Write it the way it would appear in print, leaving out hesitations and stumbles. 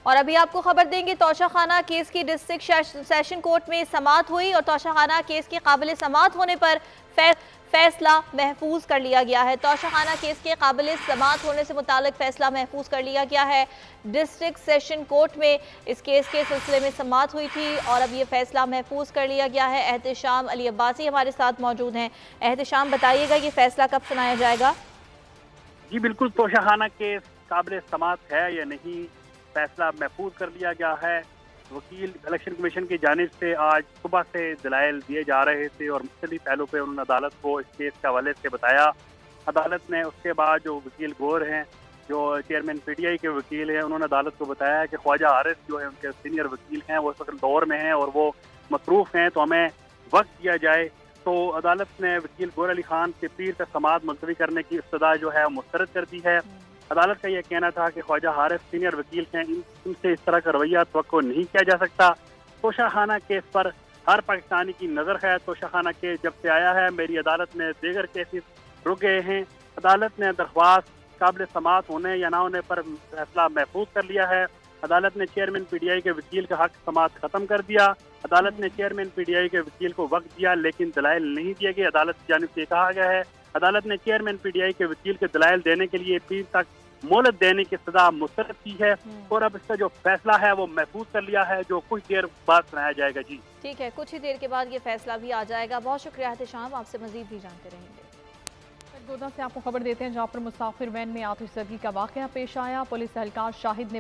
اور ابھی آپ کو خبر دیں گے توشہ خانہ کیس کی ڈسٹرکٹ سیشن کورٹ میں سماعت ہوئی اور توشہ خانہ کیس کے قابل سماعت ہونے پر فیصلہ محفوظ کر لیا گیا ہے۔ توشہ خانہ کیس کے قابل سماعت ہونے سے متعلق فیصلہ محفوظ کر لیا گیا ہے۔ ڈسٹرکٹ سیشن کورٹ میں اس کیس کے سلسلے میں سماعت ہوئی تھی اور اب یہ فیصلہ محفوظ کر لیا گیا ہے۔ احتشام علی عباسی ہمارے ساتھ موجود ہیں۔ احتشام بتائیے گا یہ فیصلہ کب سنایا جائے گا؟ جی بالکل، توشہ خانہ کیس قابل سماعت ہے یا نہیں، فیصلہ محفوظ کر لیا گیا ہے۔ وکیل الیکشن کمیشن کی جانب سے آج صبح سے دلائل دیے جا رہے تھے اور مختلف پہلو پہ انہوں نے عدالت کو اس کیس کے حوالے سے بتایا۔ عدالت نے اس کے بعد جو وکیل گور ہیں، جو چیئرمین پی ٹی آئی کے وکیل ہیں، انہوں نے عدالت کو بتایا کہ خواجہ عارف جو ہے ان کے سینئر وکیل ہیں، وہ اس وقت دور میں ہیں اور وہ مصروف ہیں، تو ہمیں وقت دیا جائے۔ تو عدالت نے وکیل گور علی خان کے پیر سے سماعت ملتوی کرنے کی استدعا جو ہے مسترد کر دی ہے۔ عدالت کا یہ کہنا تھا کہ خواجہ عارف سینئر وکیل ہیں، ان سے اس طرح کا رویہ توقع نہیں کیا جا سکتا۔ توشہ خانہ کیس پر ہر پاکستانی کی نظر ہے۔ توشہ خانہ کیس جب سے آیا ہے، میری عدالت میں دیگر کیسز رک گئے ہیں۔ عدالت نے درخواست قابل سماعت ہونے یا نہ ہونے پر فیصلہ محفوظ کر لیا ہے۔ عدالت نے چیئرمین پی ٹی آئی کے وکیل کا حق سماعت ختم کر دیا۔ عدالت نے چیئرمین پی ٹی آئی کے وکیل کو وقت دیا لیکن دلائل نہیں دیے گئے۔ عدالت کی جانب سے کہا گیا ہے عدالت نے چیئرمین پی ٹی آئی کے وکیل کے دلائل دینے کے لیے پیر تک مہلت دینے کی استدعا مسترد کی ہے اور اب اس کا جو فیصلہ ہے وہ محفوظ کر لیا ہے، جو کچھ دیر بعد سنایا جائے گا۔ جی ٹھیک ہے، کچھ ہی دیر کے بعد یہ فیصلہ بھی آ جائے گا۔ بہت شکریہ احتشام، آپ سے مزید بھی جانتے رہیں گے۔ گودھا سے آپ کو خبر دیتے ہیں جہاں پر مسافر وین میں آتش زدگی کا واقعہ پیش آیا۔ پولیس اہلکار شاہد نے